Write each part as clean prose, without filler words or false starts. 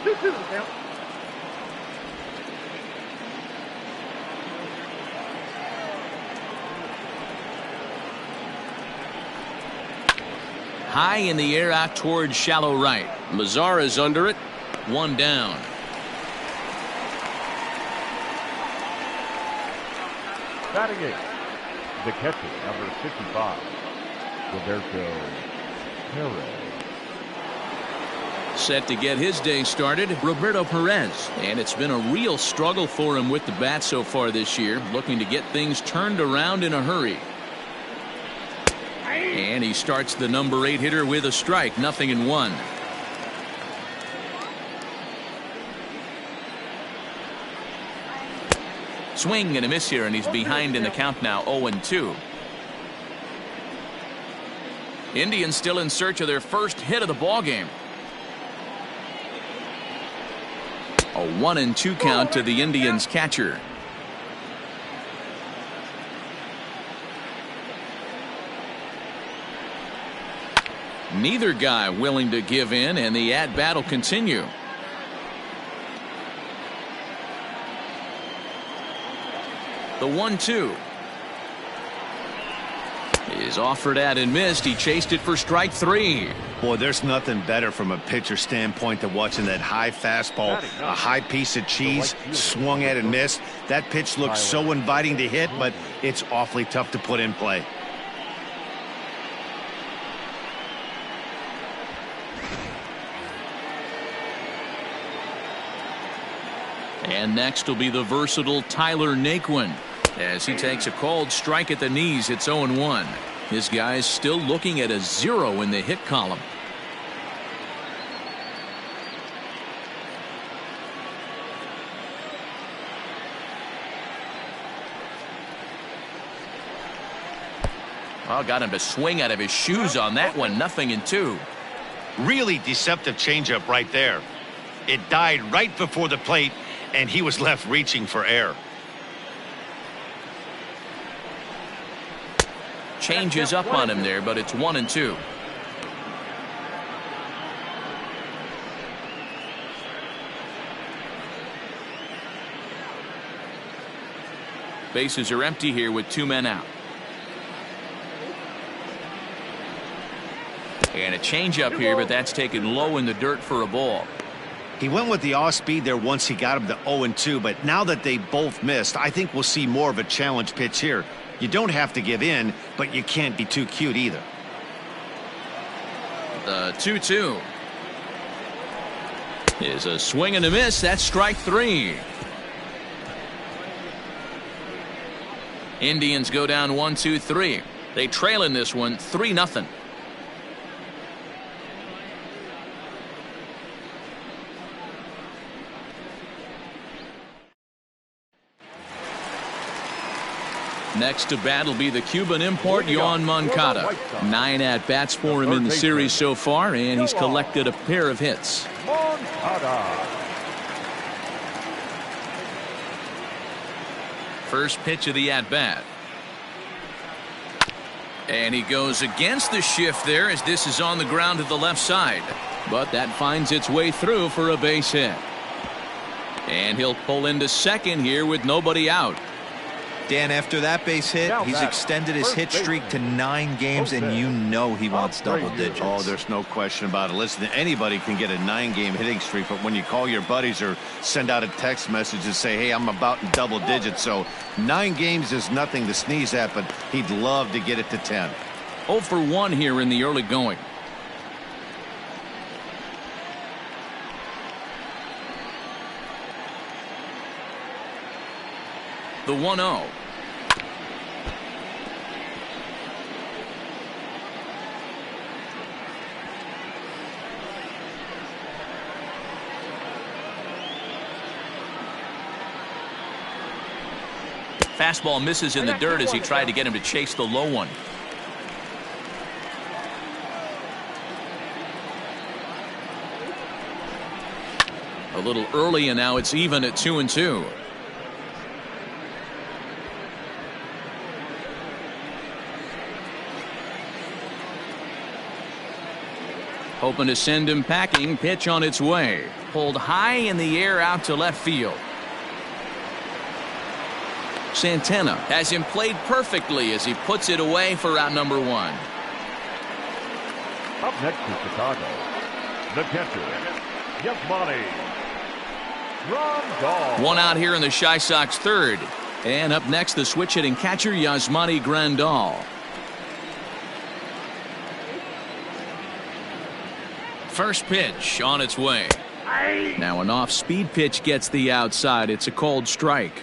2-2 the count. High in the air out towards shallow right. Mazara's under it. One down. Batting eight, the catcher, number 55, Roberto PEREZ. Set to get his day started, Roberto PEREZ. And it's been a real struggle for him with the bat so far this year, looking to get things turned around in a hurry. And he starts the number 8 hitter with a strike, 0-1. Swing and a miss here, and he's behind in the count now, 0-2. Indians still in search of their first hit of the ball game. A 1-2 count to the Indians catcher. Neither guy willing to give in, and the at-bat will continue. The 1-2 is offered at and missed. He chased it for strike 3. Boy, there's nothing better from a pitcher standpoint than watching that high fastball, a high piece of cheese, swung at and missed. That pitch looks so inviting to hit, but it's awfully tough to put in play. And next will be the versatile Tyler NAQUIN. As he takes a called strike at the knees, it's 0-1. This guy's still looking at a 0 in the hit column. Well, got him to swing out of his shoes on that one, 0-2. Really deceptive changeup right there. It died right before the plate, and he was left reaching for air. Changes up on him there, but it's 1-2. Bases are empty here with 2 men out. And a changeup here, but that's taken low in the dirt for a ball. He went with the off speed there once he got him to 0-2, but now that they both missed, I think we'll see more of a challenge pitch here. You don't have to give in, but you can't be too cute either. The 2-2 is a swing and a miss. That's strike 3. Indians go down 1-2-3. They trail in this one 3-0. Next to bat will be the Cuban import, Yoan Moncada. 9 at-bats for him in the series so far, and he's collected a pair of hits. First pitch of the at-bat. And he goes against the shift there as this is on the ground to the left side. But that finds its way through for a base hit. And he'll pull into second here with nobody out. Dan, after that base hit, he's extended his hit streak to 9 games, and you know he wants double digits. Oh, there's no question about it. Listen, anybody can get a 9-game hitting streak, but when you call your buddies or send out a text message and say, hey, I'm about in double digits, so 9 games is nothing to sneeze at, but he'd love to get it to 10. 0 for 1 here in the early going. The 1-0. Fastball misses in the dirt as he tried to get him to chase the low one. A little early, and now it's even at 2-2. hoping to send him packing. Pitch on its way. Pulled high in the air out to left field. Santana has him played perfectly as he puts it away for out number 1. Up next to Chicago, the catcher, YASMANI. GRANDAL. One out here in the Chi Sox third. And up next, the switch-hitting catcher, YASMANI GRANDAL. First pitch on its way. Now an off-speed pitch gets the outside. It's a cold strike.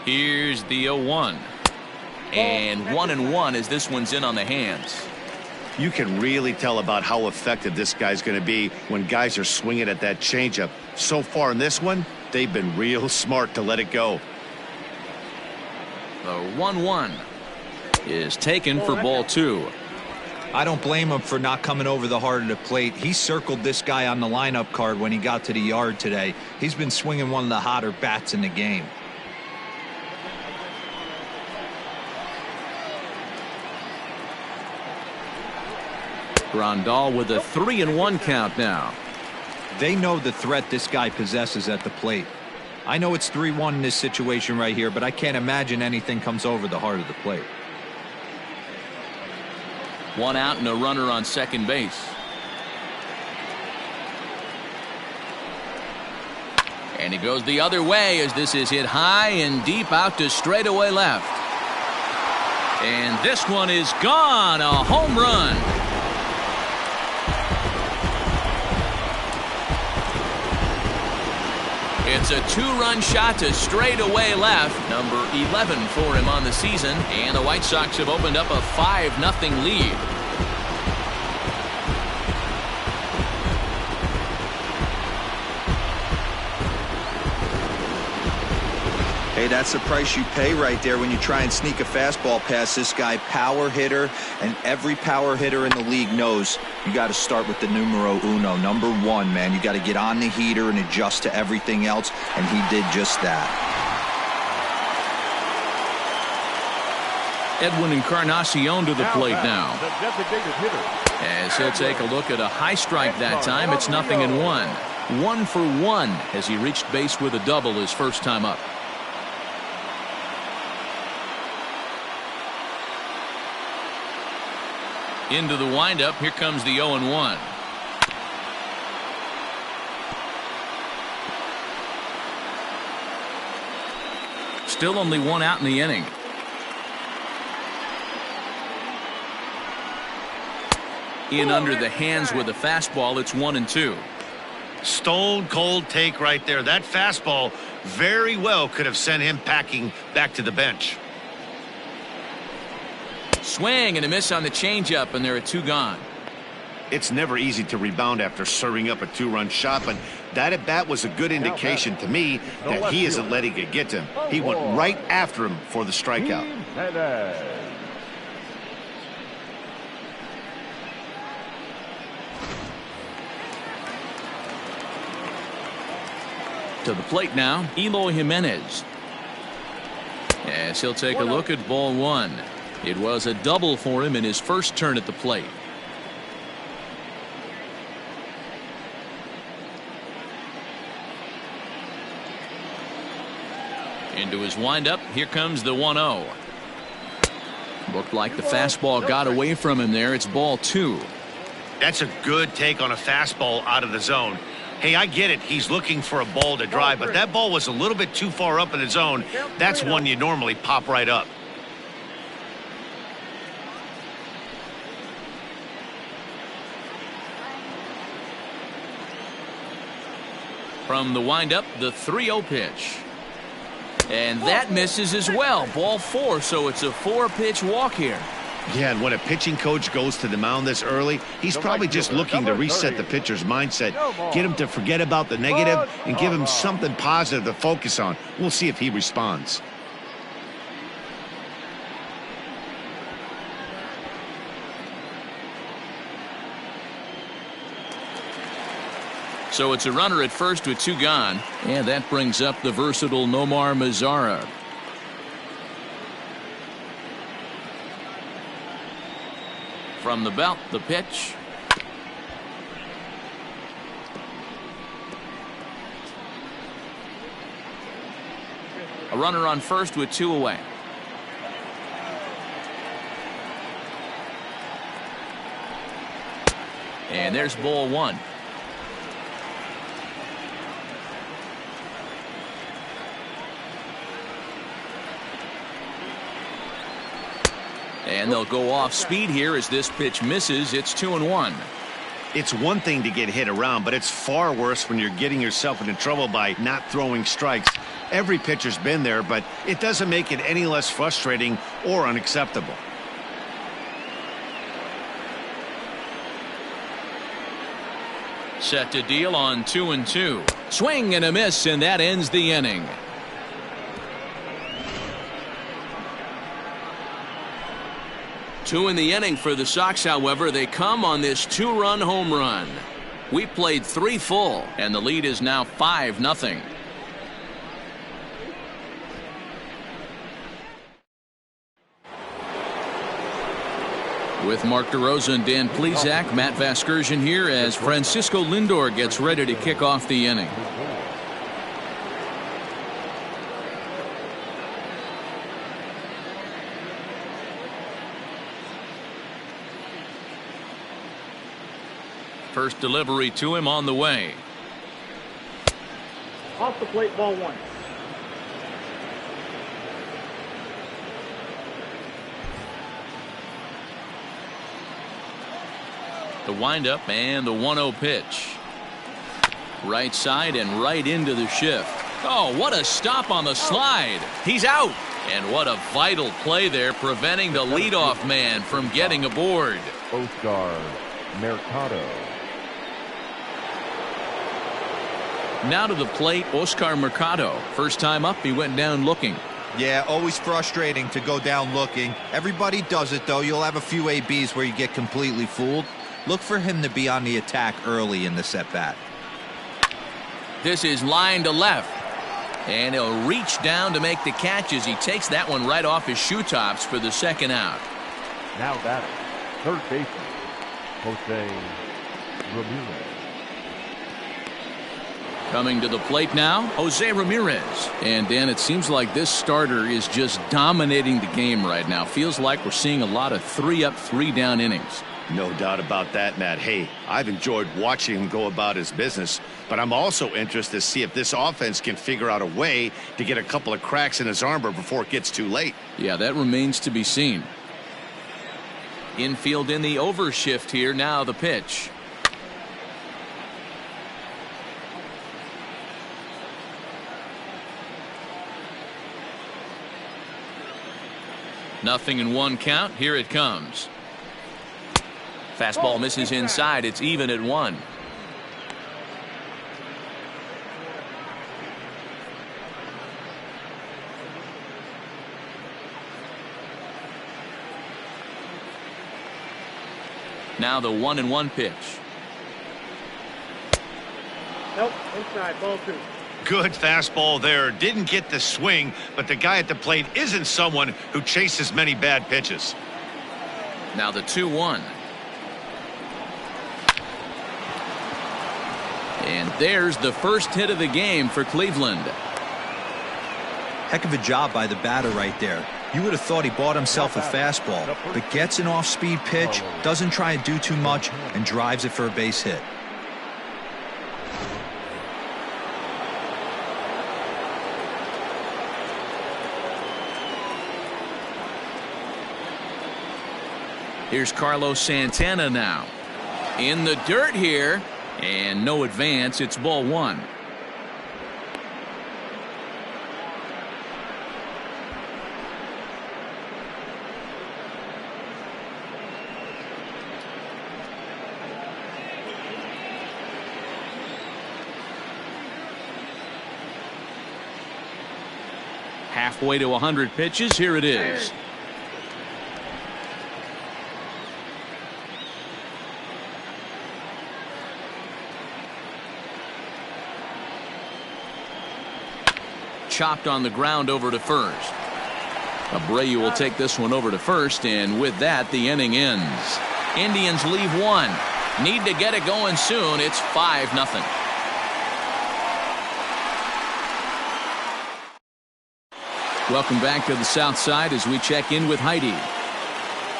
Here's the 0-1. And 1-1 as this one's in on the hands. You can really tell about how effective this guy's going to be when guys are swinging at that changeup. So far in this one, they've been real smart to let it go. The 1-1 is taken for ball 2. I don't blame him for not coming over the heart of the plate. He circled this guy on the lineup card when he got to the yard today. He's been swinging one of the hotter bats in the game. Grandal with a 3-1 count now. They know the threat this guy possesses at the plate. I know it's 3-1 in this situation right here, but I can't imagine anything comes over the heart of the plate. One out and a runner on second base. And he goes the other way as this is hit high and deep out to straightaway left. And this one is gone. A home run. It's a 2-run shot to straightaway left. Number 11 for him on the season. And the White Sox have opened up a 5-0 lead. Hey, that's the price you pay right there when you try and sneak a fastball past this guy. Power hitter, and every power hitter in the league knows you got to start with the numero uno, number 1, man. You got to get on the heater and adjust to everything else, and he did just that. Edwin Encarnacion to the plate now. The designated hitter. As he'll take a look at a high strike that time. It's 0-1. 1 for 1 as he reached base with a double his first time up. Into the windup. Here comes the 0-1. Still only 1 out in the inning. In under the hands with a fastball. It's 1-2. Stone cold take right there. That fastball very well could have sent him packing back to the bench. Swing and a miss on the changeup, and there are 2 gone. It's never easy to rebound after serving up a 2-run shot, but that at bat was a good indication to me that he isn't letting it get to him. He went right after him for the strikeout. To the plate now, Eloy Jimenez. As he'll take a look at ball 1. It was a double for him in his first turn at the plate. Into his windup. Here comes the 1-0. Looked like the fastball got away from him there. It's ball 2. That's a good take on a fastball out of the zone. Hey, I get it. He's looking for a ball to drive, but that ball was a little bit too far up in the zone. That's one you normally pop right up. From the windup, the 3-0 pitch. And that misses as well. Ball 4, so it's a 4-pitch walk here. Yeah, and when a pitching coach goes to the mound this early, he's probably just looking to reset the pitcher's mindset, get him to forget about the negative, and give him something positive to focus on. We'll see if he responds. So it's a runner at first with 2 gone, and that brings up the versatile Nomar Mazara. From the belt, the pitch. A runner on first with 2 away. And there's ball 1. And they'll go off speed here as this pitch misses. It's 2-1. It's one thing to get hit around, but it's far worse when you're getting yourself into trouble by not throwing strikes. Every pitcher's been there, but it doesn't make it any less frustrating or unacceptable. Set to deal on 2-2. Swing and a miss, and that ends the inning. Two in the inning for the Sox, however. They come on this 2-run home run. We played 3 full, and the lead is now 5-0. With Mark DeRosa and Dan Plesac, Matt Vasgersian here as Francisco Lindor gets ready to kick off the inning. First delivery to him on the way. Off the plate, ball 1. The windup and the 1-0 pitch. Right side and right into the shift. Oh, what a stop on the slide. He's out. And what a vital play there, preventing the leadoff man from getting aboard. Oscar Mercado. Now to the plate, Oscar Mercado. First time up, he went down looking. Yeah, always frustrating to go down looking. Everybody does it, though. You'll have a few ABs where you get completely fooled. Look for him to be on the attack early in this at-bat. This is line to left. And he'll reach down to make the catch as he takes that one right off his shoe tops for the second out. Now batting, third baseman, Jose Ramirez. Coming to the plate now, Jose Ramirez. And Dan, it seems like this starter is just dominating the game right now. Feels like we're seeing a lot of 3-up, 3-down innings. No doubt about that, Matt. Hey, I've enjoyed watching him go about his business, but I'm also interested to see if this offense can figure out a way to get a couple of cracks in his armor before it gets too late. Yeah, that remains to be seen. Infield in the overshift here. Now the pitch. Nothing in 1 count. Here it comes. Fastball misses inside. It's even at 1. Now the 1-1 pitch. Nope, inside, ball 2. Good fastball there. Didn't get the swing, but the guy at the plate isn't someone who chases many bad pitches. Now the 2-1. And there's the first hit of the game for Cleveland. Heck of a job by the batter right there. You would have thought he bought himself a fastball, but gets an off-speed pitch, doesn't try and do too much, and drives it for a base hit. Here's Carlos Santana now. In the dirt here. And no advance. It's ball 1. Halfway to 100 pitches. Here it is. Chopped on the ground over to first. Abreu will take this one over to first, and with that, the inning ends. Indians leave one. Need to get it going soon. It's 5-0. Welcome back to the South Side as we check in with Heidi.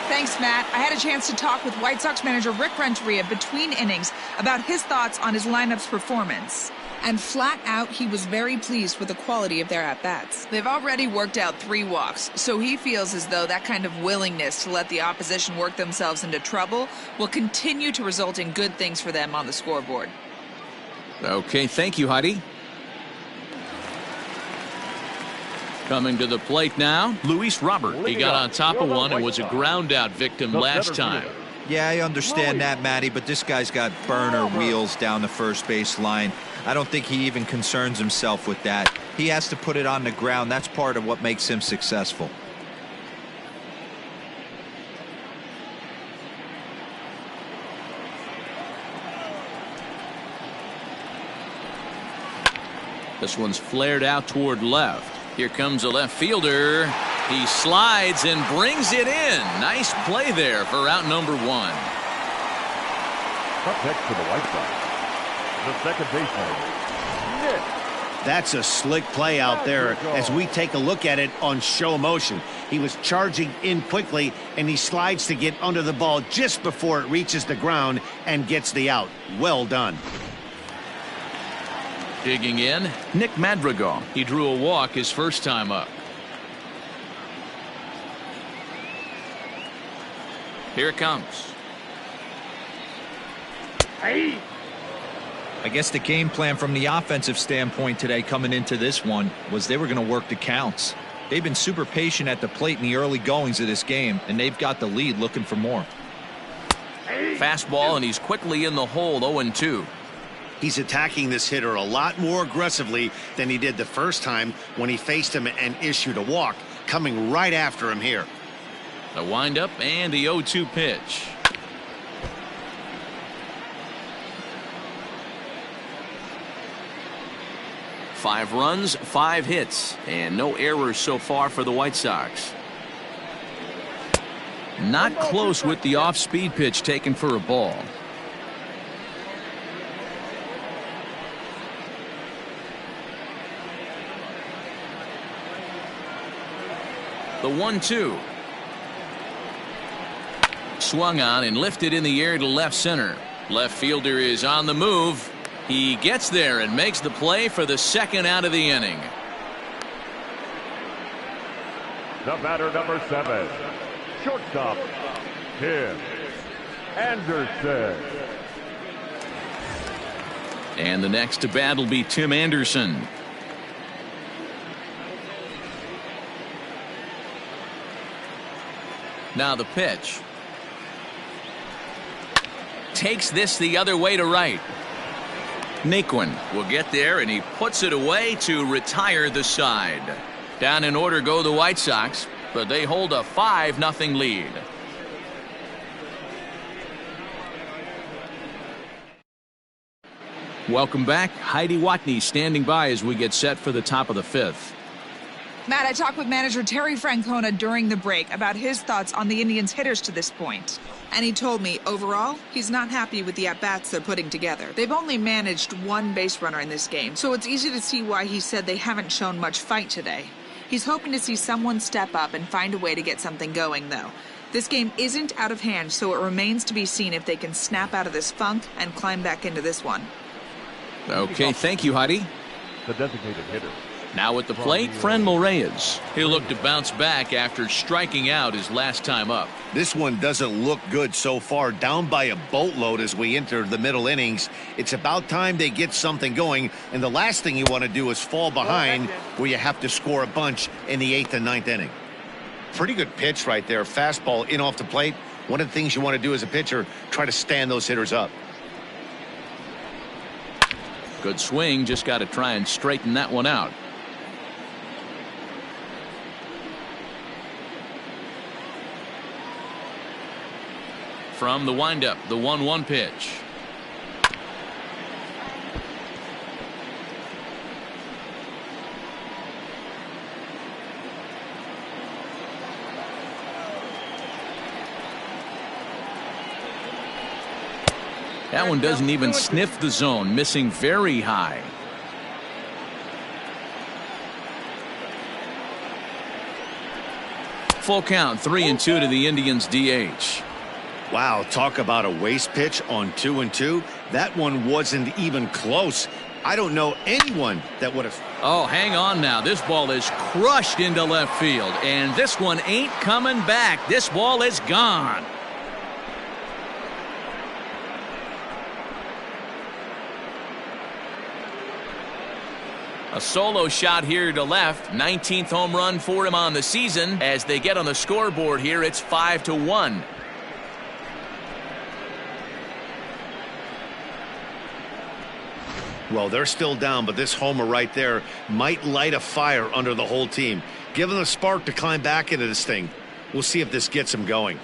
Thanks, Matt. I had a chance to talk with White Sox manager Rick Renteria between innings about his thoughts on his lineup's performance. And flat out, he was very pleased with the quality of their at-bats. They've already worked out 3 walks, so he feels as though that kind of willingness to let the opposition work themselves into trouble will continue to result in good things for them on the scoreboard. Okay, thank you, Heidi. Coming to the plate now, Luis Robert. He got on top of one and was a ground-out victim last time. Yeah, I understand that, Matty, but this guy's got burner wheels down the first base line. I don't think he even concerns himself with that. He has to put it on the ground. That's part of what makes him successful. This one's flared out toward left. Here comes a left fielder. He slides and brings it in. Nice play there for out number 1. Up next for the White Sox, the second baseman, Nick. That's a slick play out there as we take a look at it on show motion. He was charging in quickly, and he slides to get under the ball just before it reaches the ground and gets the out. Well done. Digging in, Nick Madrigal. He drew a walk his first time up. Here it comes. Hey! I guess the game plan from the offensive standpoint today coming into this one was they were going to work the counts. They've been super patient at the plate in the early goings of this game, and they've got the lead looking for more. Fastball, and he's quickly in the hole, 0-2. He's attacking this hitter a lot more aggressively than he did the first time when he faced him and issued a walk, coming right after him here. The windup and the 0-2 pitch. Five runs, 5 hits, and no errors so far for the White Sox. Not close with the off-speed pitch taken for a ball. The 1-2. Swung on and lifted in the air to left center. Left fielder is on the move. He gets there and makes the play for the second out of the inning. The batter, number 7, shortstop, Tim Anderson. And the next to bat will be Tim Anderson. Now the pitch. Takes this the other way to right. NAQUIN will get there, and he puts it away to retire the side. Down in order go the White Sox, but they hold a 5-0 lead. Welcome back. Heidi Watney standing by as we get set for the top of the 5th. Matt, I talked with manager Terry Francona during the break about his thoughts on the Indians' hitters to this point. And he told me, overall, he's not happy with the at-bats they're putting together. They've only managed 1 base runner in this game, so it's easy to see why he said they haven't shown much fight today. He's hoping to see someone step up and find a way to get something going, though. This game isn't out of hand, so it remains to be seen if they can snap out of this funk and climb back into this one. Okay, thank you, Heidi. The designated hitter. Now at the plate, Franmil Reyes. He'll look to bounce back after striking out his last time up. This one doesn't look good so far, down by a boatload as we enter the middle innings. It's about time they get something going, and the last thing you want to do is fall behind where you have to score a bunch in the 8th and 9th inning. Pretty good pitch right there, fastball in off the plate. One of the things you want to do as a pitcher, try to stand those hitters up. Good swing, just got to try and straighten that one out. From the windup, the 1-1 pitch. That one doesn't even sniff the zone, missing very high. Full count, 3-2 to the Indians DH. Wow, talk about a waste pitch on 2-2. That one wasn't even close. I don't know anyone that would have. Oh, hang on now. This ball is crushed into left field, and this one ain't coming back. This ball is gone. A solo shot here to left. 19th home run for him on the season. As they get on the scoreboard here, it's 5-1. Well, they're still down, but this homer right there might light a fire under the whole team. Give them a spark to climb back into this thing. We'll see if this gets them going.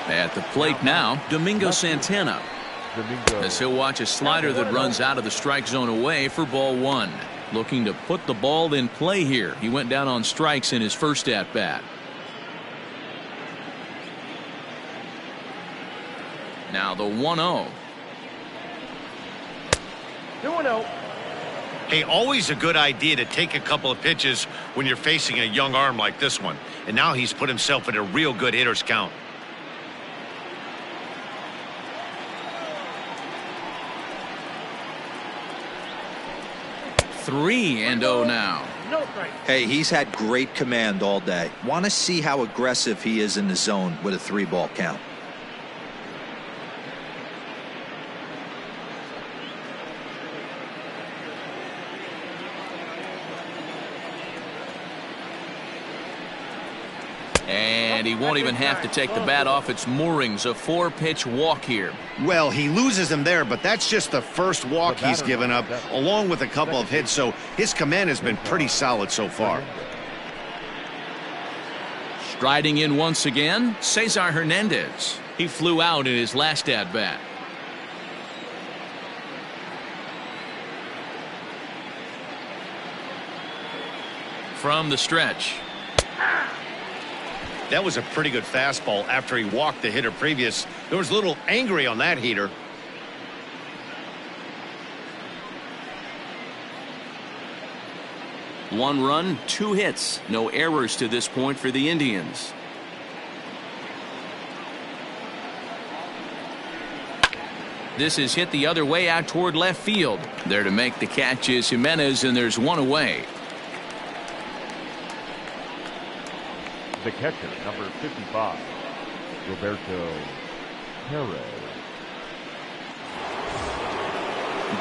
At the plate now, Domingo Santana. As he'll watch a slider that runs out of the strike zone away for ball one. Looking to put the ball in play here. He went down on strikes in his first at bat. Now the 1-0. 2-0. Hey, always a good idea to take a couple of pitches when you're facing a young arm like this one. And now he's put himself in a real good hitter's count. Three and 0 now. No strike. Hey, he's had great command all day. Want to see how aggressive he is in the zone with a 3-ball count. And he won't even have to take the bat off its moorings. A 4-pitch walk here. Well, he loses him there, but that's just the first walk he's given up, along with a couple of hits, so his command has been pretty solid so far. Striding in once again, Cesar Hernandez. He flew out in his last at-bat. From the stretch. That was a pretty good fastball after he walked the hitter previous. There was a little angry on that heater. One run, 2 hits. No errors to this point for the Indians. This is hit the other way out toward left field. There to make the catch is Jimenez, and there's one away. The catcher, number 55, Roberto Perez.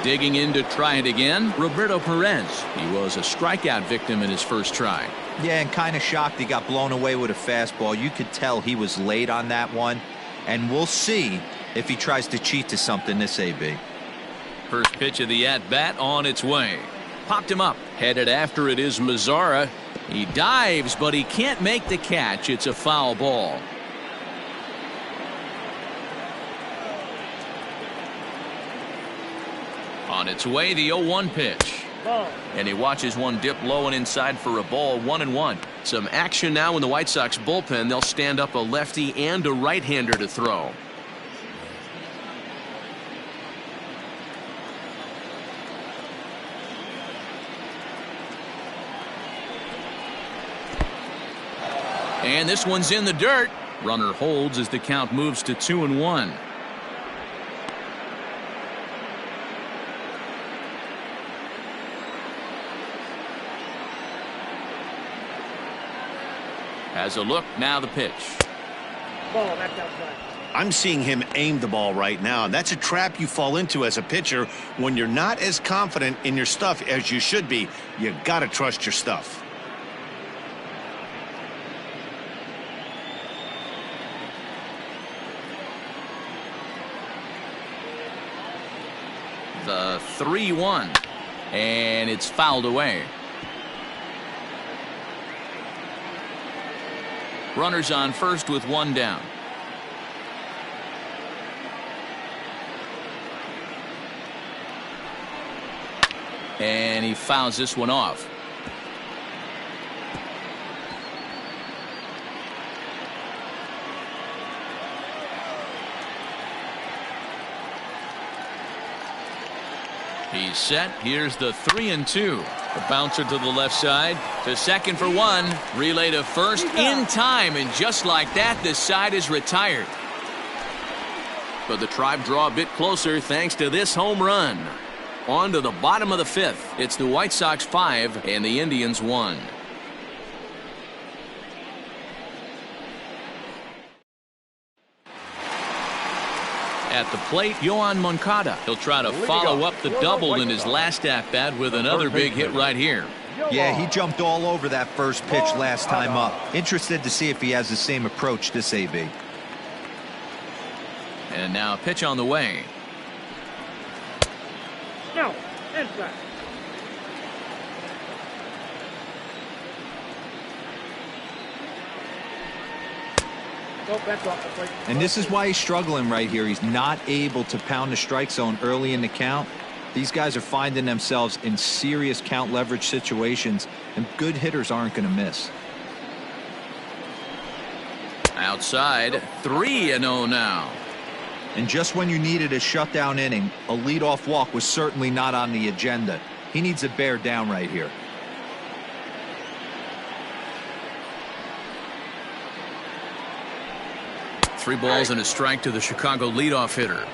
Digging in to try it again, Roberto Perez. He was a strikeout victim in his first try. Yeah, and kind of shocked he got blown away with a fastball. You could tell he was late on that one. And we'll see if he tries to cheat to something this AB. First pitch of the at-bat on its way. Popped him up. Headed after it is Mazara. He dives, but he can't make the catch. It's a foul ball. On its way, the 0-1 pitch. Ball. And he watches one dip low and inside for a ball. 1-1. Some action now in the White Sox bullpen. They'll stand up a lefty and a right-hander to throw. And this one's in the dirt. Runner holds as the count moves to 2-1. Has a look, now the pitch. Ball, that's outside. I'm seeing him aim the ball right now. That's a trap you fall into as a pitcher when you're not as confident in your stuff as you should be. You got to trust your stuff. The 3-1, and it's fouled away. Runners on first with one down. And he fouls this one off. He's set. Here's the 3-2. The bouncer to the left side. To second for one. Relay to first in time. And just like that, the side is retired. But the Tribe draw a bit closer thanks to this home run. On to the bottom of the fifth. It's the White Sox 5 and the Indians 1. At the plate, Yoan Moncada. He'll try to follow up the double in his last at-bat with another big hit right here. Yeah, he jumped all over that first pitch last time up. Interested to see if he has the same approach this AB. And now a pitch on the way. No, inside. And this is why he's struggling right here. He's not able to pound the strike zone early in the count. These guys are finding themselves in serious count leverage situations, and good hitters aren't going to miss. Outside, 3-0 now. And just when you needed a shutdown inning, a leadoff walk was certainly not on the agenda. He needs to bear down right here. Three balls and a strike to the Chicago leadoff hitter.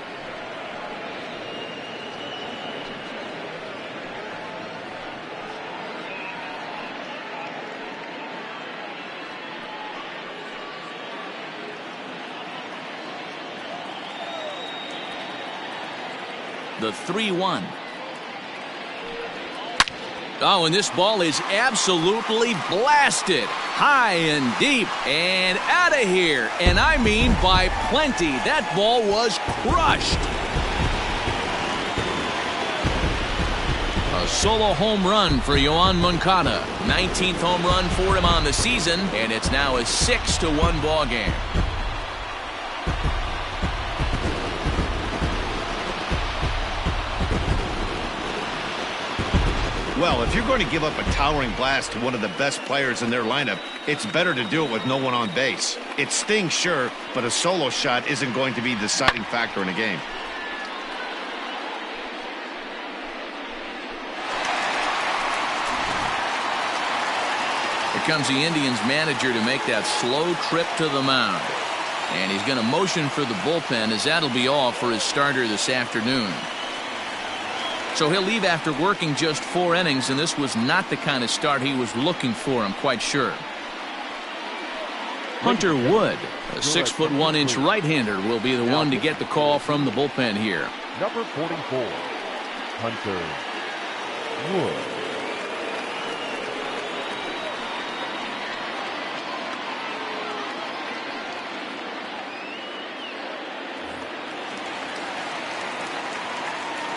The 3-1. Oh, and this ball is absolutely blasted. High and deep and out of here. And I mean by plenty. That ball was crushed. A solo home run for Yoan Moncada. 19th home run for him on the season. And it's now a 6-1 ball game. Well, if you're going to give up a towering blast to one of the best players in their lineup, it's better to do it with no one on base. It stings, sure, but a solo shot isn't going to be the deciding factor in a game. Here comes the Indians manager to make that slow trip to the mound. And he's going to motion for the bullpen, as that'll be all for his starter this afternoon. So he'll leave after working just 4 innings, and this was not the kind of start he was looking for, I'm quite sure. Hunter Wood, a 6'1" right-hander, will be the one to get the call from the bullpen here. Number 44, Hunter Wood.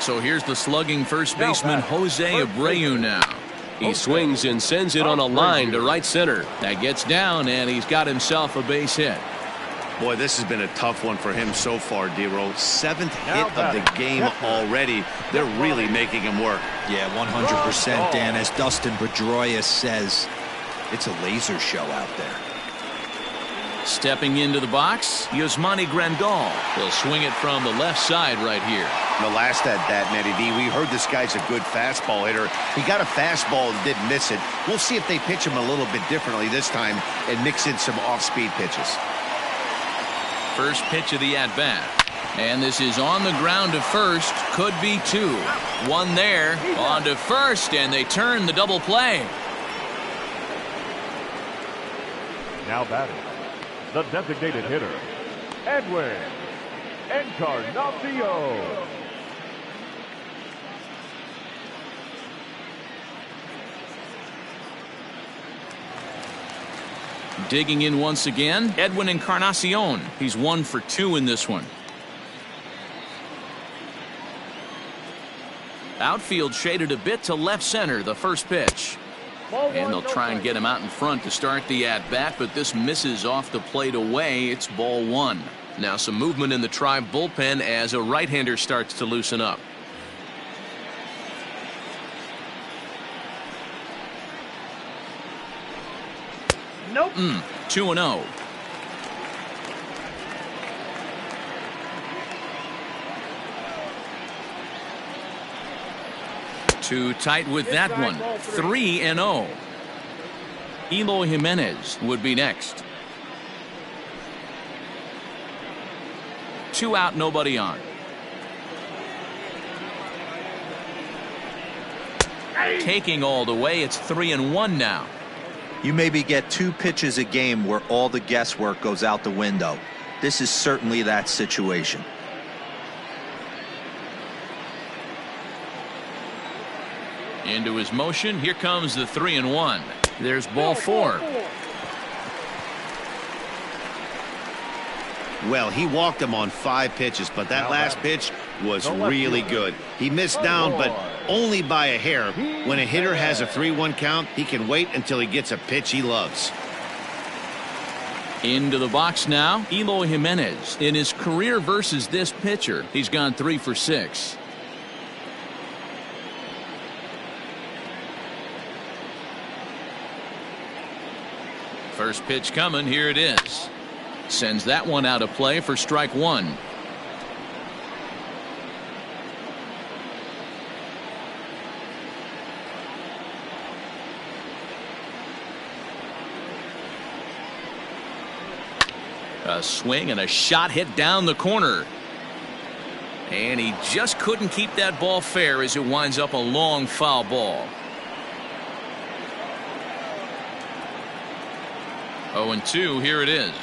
So here's the slugging first baseman Jose Abreu now. He swings and sends it on a line to right center. That gets down, and he's got himself a base hit. Boy, this has been a tough one for him so far, D-Roll. 7th hit of the game already. They're really making him work. Yeah, 100%, Dan. As Dustin Pedroia says, it's a laser show out there. Stepping into the box, Yasmani Grandal. He'll swing it from the left side right here. The last at that, Matty D, we heard this guy's a good fastball hitter. He got a fastball and didn't miss it. We'll see if they pitch him a little bit differently this time and mix in some off-speed pitches. First pitch of the at-bat. And this is on the ground to first. Could be 2. 1 there. On to first, and they turn the double play. Now batting, the designated hitter, Edwin Encarnacion. Digging in once again, Edwin Encarnacion. He's 1 for 2 in this one. Outfield shaded a bit to left center, the first pitch. And they'll try and get him out in front to start the at-bat, but this misses off the plate away. It's ball 1. Now some movement in the Tribe bullpen as a right-hander starts to loosen up. Nope. 2-0. Too tight with that one. 3-0. Eloy Jimenez would be next. 2 out, nobody on. Taking all the way, it's 3-1 now. You maybe get 2 pitches a game where all the guesswork goes out the window. This is certainly that situation. Into his motion, here comes the 3-1. There's ball 4. Well, he walked him on 5 pitches, but that last pitch was really good. He missed down, but only by a hair. When a hitter has a 3-1 count, he can wait until he gets a pitch he loves. Into the box now, Eloy Jimenez. In his career versus this pitcher, he's gone 3 for 6. First pitch coming, here it is. Sends that one out of play for strike 1. A swing and a shot hit down the corner. And he just couldn't keep that ball fair as it winds up a long foul ball. 0-2, here it is.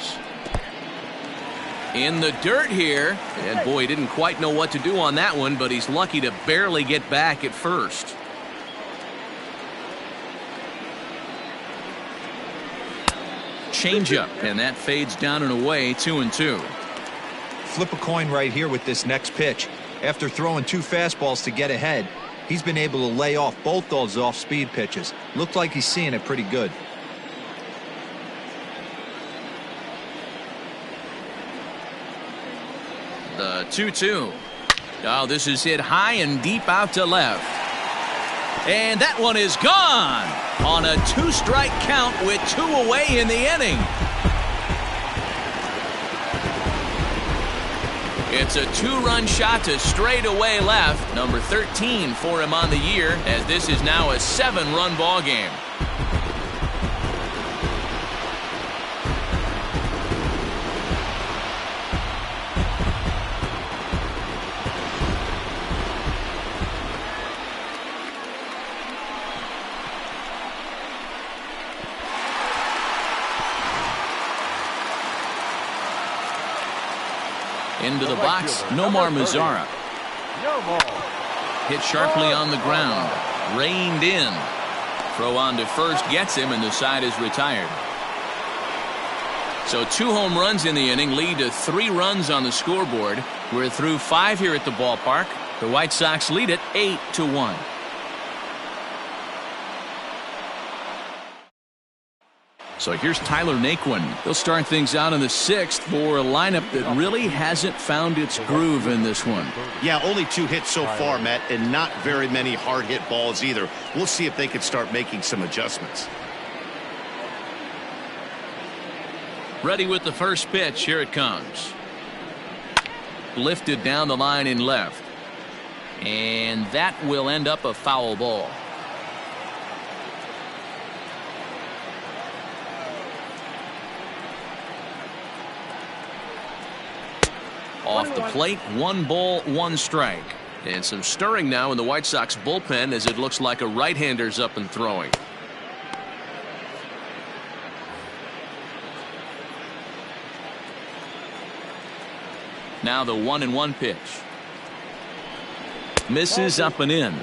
In the dirt here, and boy, he didn't quite know what to do on that one, but he's lucky to barely get back at first. Changeup, and that fades down and away. 2-2. Flip a coin right here with this next pitch. After throwing 2 fastballs to get ahead, he's been able to lay off both those off-speed pitches. Looked like he's seeing it pretty good. The 2-2. Oh, this is hit high and deep out to left. And that one is gone on a 2-strike count with 2 away in the inning. It's a 2-run shot to straightaway left. Number 13 for him on the year, as this is now a 7-run ball game. Into the box, Nomar MAZARA. Hit sharply on the ground. Reined in. Throw on to first gets him, and the side is retired. So 2 home runs in the inning lead to 3 runs on the scoreboard. We're through 5 here at the ballpark. The White Sox lead it 8-1. So here's Tyler NAQUIN. He'll start things out in the 6th for a lineup that really hasn't found its groove in this one. Yeah, only 2 hits so far, Matt, and not very many hard hit balls either. We'll see if they can start making some adjustments. Ready with the first pitch. Here it comes. Lifted down the line in left. And that will end up a foul ball. Off the plate, 1 ball, 1 strike. And some stirring now in the White Sox bullpen as it looks like a right-hander's up and throwing. Now the 1-1 pitch. Misses up and in.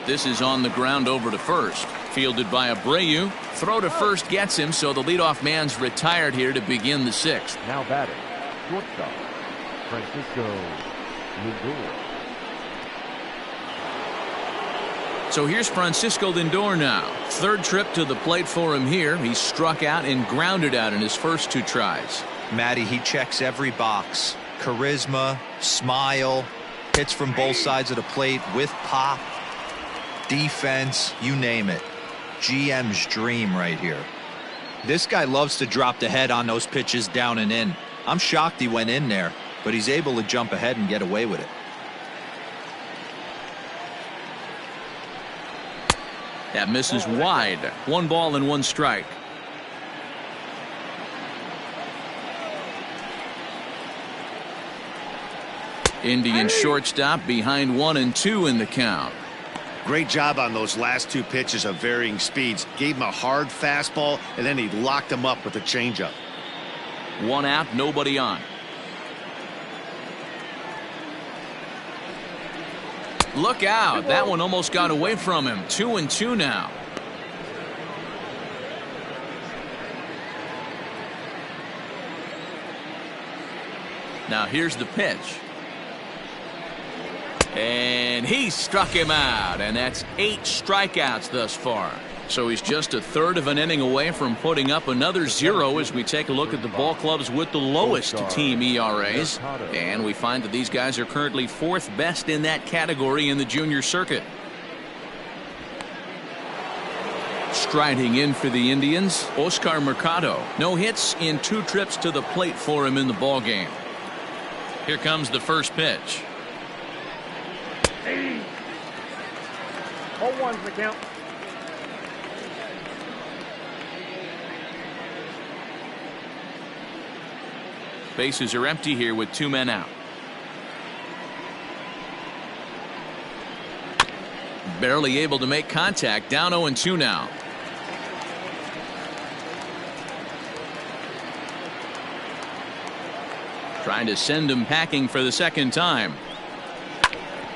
This is on the ground over to first. Fielded by ABREU. Throw to first gets him, so the leadoff man's retired here to begin the 6th. Now batting, shortstop, Francisco Lindor. So here's Francisco Lindor now. 3rd trip to the plate for him here. He struck out and grounded out in his first 2 tries. Matty, he checks every box. Charisma, smile, Hits from both sides of the plate with pop, defense, you name it. GM's dream right here. This guy loves to drop the head on those pitches down and in. I'm shocked he went in there, but he's able to jump ahead and get away with it. That misses wide. 1 ball and 1 strike. Indian shortstop behind 1 and 2 in the count. Great job on those last 2 pitches of varying speeds. Gave him a hard fastball, and then he locked him up with a changeup. 1 out, nobody on. Look out. That one almost got away from him. 2 and 2 now. Now here's the pitch. And he struck him out, and that's 8 strikeouts thus far. So he's just a third of an inning away from putting up another 0 as we take a look at the ball clubs with the lowest team ERAs. And we find that these guys are currently 4th best in that category in the junior circuit. Striding in for the Indians, Oscar Mercado. No hits in 2 trips to the plate for him in the ball game. Here comes the first pitch. 0-1's the count. Bases are empty here with 2 men out. Barely able to make contact. Down 0 and 2 now. Trying to send him packing for the second time.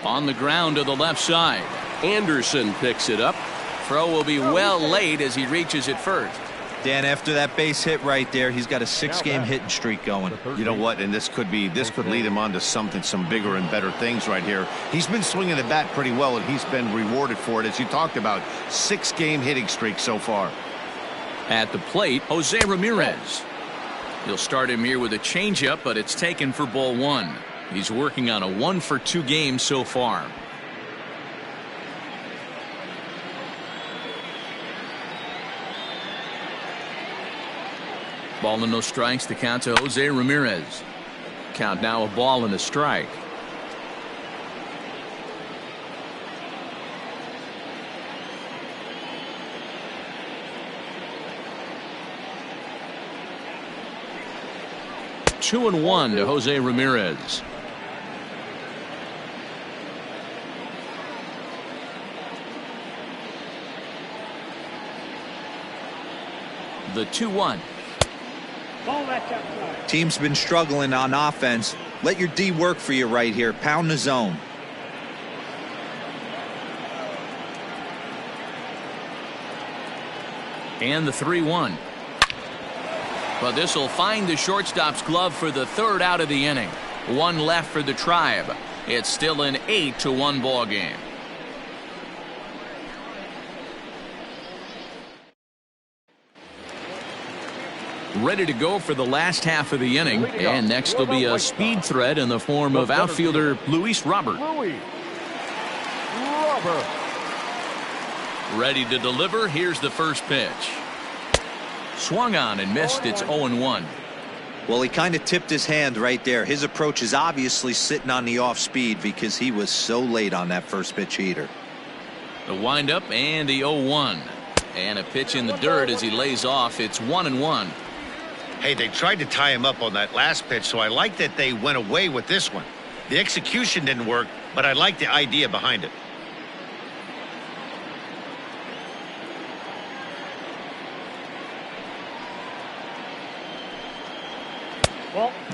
On the ground to the left side. Anderson picks it up. Throw will be well late as he reaches it first. Dan, after that base hit right there, he's got a 6-game hitting streak going. You know what? And this could lead him on to some bigger and better things right here. He's been swinging the bat pretty well, and he's been rewarded for it, as you talked about. 6-game hitting streak so far. At the plate, Jose Ramirez. He'll start him here with a changeup, but it's taken for ball 1. He's working on a 1-for-2 game so far. Ball and no strikes to count to Jose Ramirez. Count now a ball and a strike. Two and 1 to Jose Ramirez. The 2-1. Team's been struggling on offense. Let your D work for you right here. Pound the zone. And the 3-1. But this will find the shortstop's glove for the 3rd out of the inning. 1 left for the Tribe. It's still an 8-1 ball game. Ready to go for the last half of the inning. And next will be a speed threat in the form of outfielder Luis Robert. Ready to deliver. Here's the first pitch. Swung on and missed. It's 0-1. Well, he kind of tipped his hand right there. His approach is obviously sitting on the off speed because he was so late on that first pitch heater. The windup and the 0-1. And a pitch in the dirt as he lays off. It's 1-1. Hey, they tried to tie him up on that last pitch, so I like that they went away with this one. The execution didn't work, but I like the idea behind it.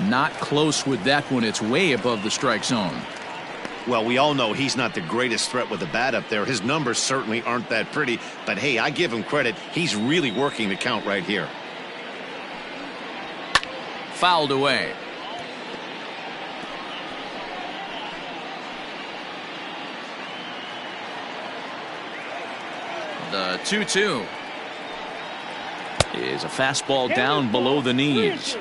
Not close with that one. It's way above the strike zone. Well, we all know he's not the greatest threat with the bat up there. His numbers certainly aren't that pretty, but hey, I give him credit. He's really working the count right here. Fouled away. The 2-2 is a fastball down below the knees.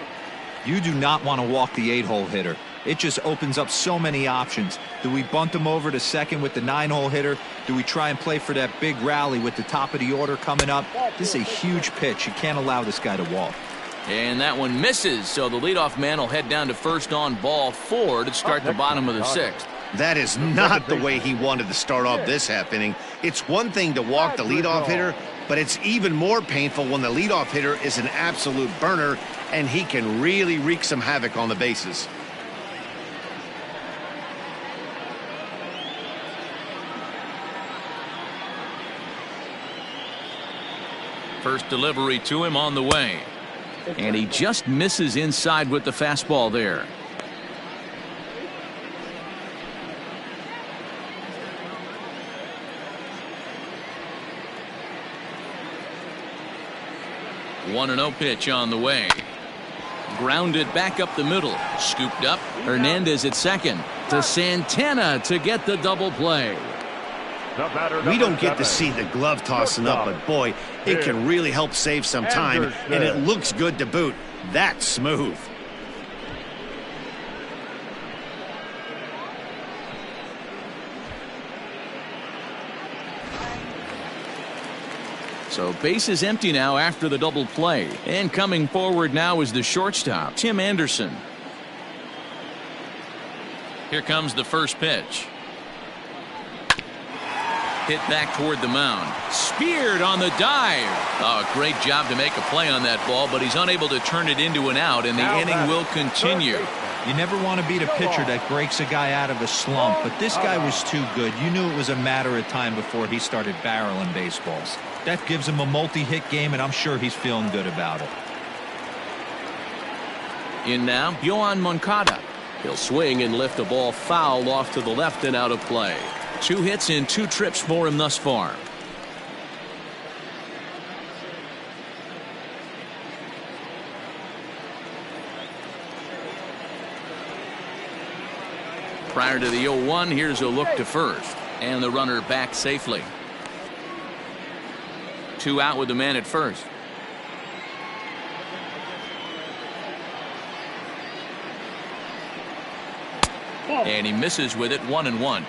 You do not want to walk the 8-hole hitter. it just opens up so many options. Do we bunt him over to second with the 9-hole hitter? Do we try and play for that big rally with the top of the order coming up? This is a huge pitch. You can't allow this guy to walk. And that one misses, so the leadoff man will head down to first on ball 4 to start the bottom of the 6th. That is not the way he wanted to start off this half inning. It's one thing to walk the leadoff hitter, but it's even more painful when the leadoff hitter is an absolute burner and he can really wreak some havoc on the bases. First delivery to him on the way. And he just misses inside with the fastball there. One 1-0 pitch on the way. Grounded back up the middle. Scooped up. Hernandez at second. To Santana to get the double play. We don't get to see the glove tossing up, but boy, it can really help save some time, and it looks good to boot. That's smooth. So base is empty now after the double play. And coming forward now is the shortstop, Tim Anderson. Here comes the first pitch. Hit back toward the mound. Speared on the dive. Oh, great job to make a play on that ball, but he's unable to turn it into an out, and the inning will continue. You never want to beat a pitcher that breaks a guy out of a slump, but this guy was too good. You knew it was a matter of time before he started barreling baseballs. That gives him a multi-hit game, and I'm sure he's feeling good about it. In now, Yohan Moncada. He'll swing and lift a ball foul off to the left and out of play. 2 hits in 2 trips for him thus far. Prior to the 0-1, here's a look to first. And the runner back safely. 2 out with the man at first. And he misses with it, 1-1.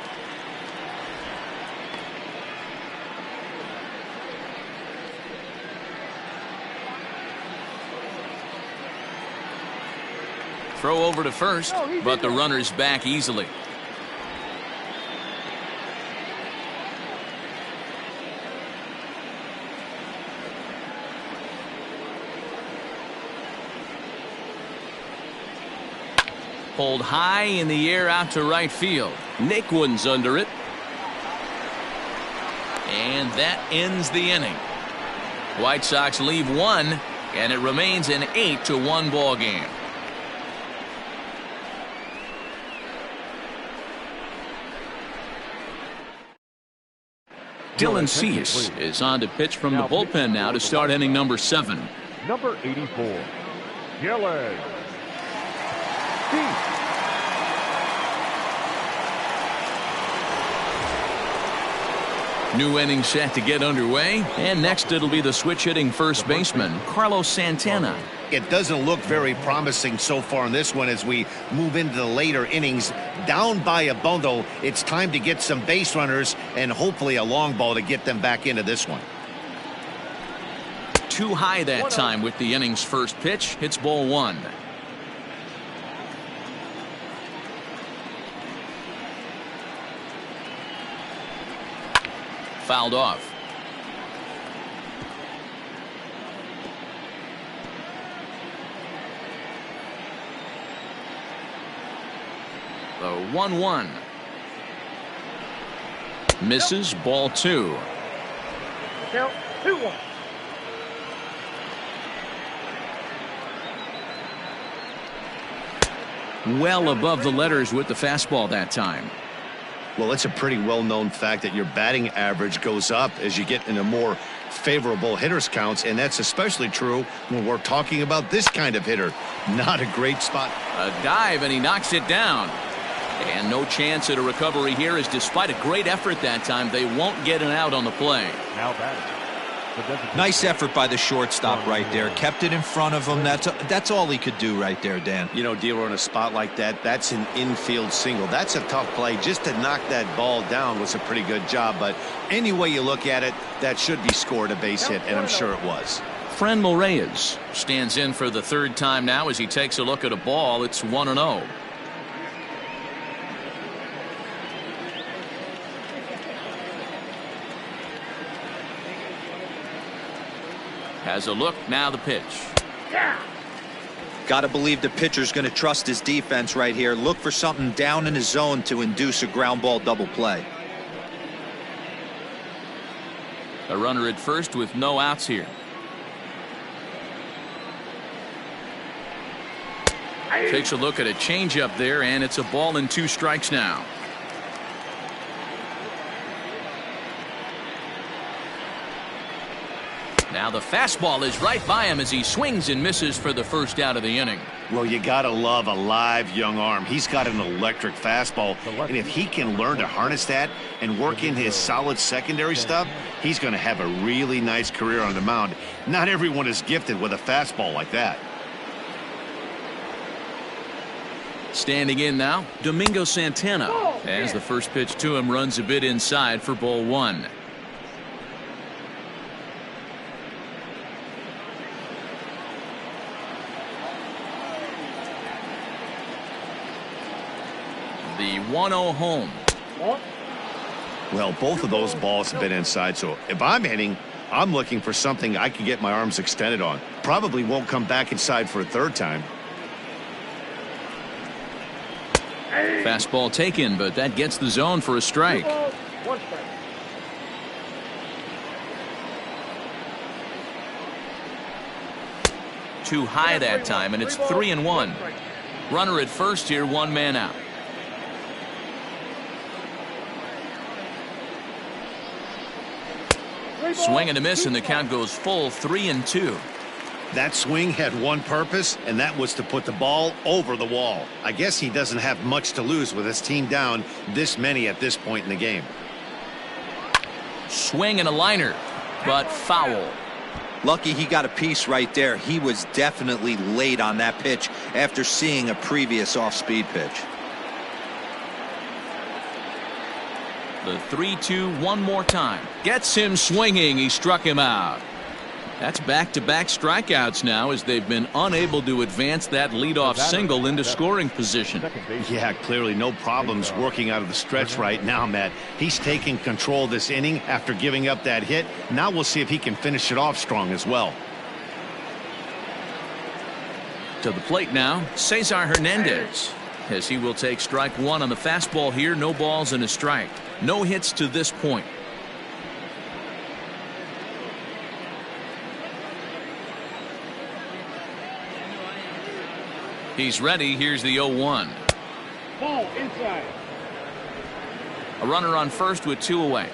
Throw over to first, but the runner's back easily. Pulled high in the air out to right field. NAQUIN's under it. And that ends the inning. White Sox leave 1, and it remains an 8-1 ball game. Dylan Cease is on to pitch from the bullpen now to start inning number 7. Number 84, Dylan Cease. New inning set to get underway, and next it'll be the switch-hitting first baseman, Carlos Santana. It doesn't look very promising so far in this one as we move into the later innings. Down by a bundle, it's time to get some base runners and hopefully a long ball to get them back into this one. Too high that time with the inning's first pitch. Hits ball 1. Fouled off. The 1-1. Misses, ball 2. Count 2-1. Well above the letters with the fastball that time. Well, it's a pretty well-known fact that your batting average goes up as you get into more favorable hitters counts, and that's especially true when we're talking about this kind of hitter. Not a great spot. A dive, and he knocks it down. And no chance at a recovery here, as despite a great effort that time, they won't get an out on the play. Now batting, Nice effort by the shortstop right there. Kept it in front of him. That's all he could do right there, Dan. You know, Dealer, on a spot like that, that's an infield single. That's a tough play. Just to knock that ball down was a pretty good job. But any way you look at it, that should be scored a base hit, and I'm sure it was. Franmil Reyes stands in for the third time now as he takes a look at a ball. It's 1-0. Has a look, now the pitch. Got to believe the pitcher's going to trust his defense right here. Look for something down in his zone to induce a ground ball double play. A runner at first with no outs here. Takes a look at a changeup there, and it's a ball and 2 strikes now. Now the fastball is right by him as he swings and misses for the first out of the inning. Well, you gotta love a live young arm. He's got an electric fastball, and if he can learn to harness that and work in his solid secondary stuff, he's going to have a really nice career on the mound. Not everyone is gifted with a fastball like that. Standing in now, Domingo Santana, as the first pitch to him runs a bit inside for ball 1. The 1-0 home. Well, both of those balls have been inside, so if I'm hitting, I'm looking for something I can get my arms extended on. Probably won't come back inside for a third time. Fastball taken, but that gets the zone for a strike. Too high that time, and it's 3-1. Runner at first here, 1 man out. Swing and a miss, and the count goes full 3-2. That swing had one purpose, and that was to put the ball over the wall. I guess he doesn't have much to lose with his team down this many at this point in the game. Swing and a liner, but foul. Lucky he got a piece right there. He was definitely late on that pitch after seeing a previous off-speed pitch. The 3-2 one more time. Gets him swinging. He struck him out. That's back-to-back strikeouts now as they've been unable to advance that leadoff single into scoring position. Yeah, clearly no problems working out of the stretch right now, Matt. He's taking control of this inning after giving up that hit. Now we'll see if he can finish it off strong as well. To the plate now, Cesar Hernandez, as he will take strike 1 on the fastball here. No balls and a strike. No hits to this point. He's ready. Here's the 0-1. Ball inside. A runner on first with 2 away.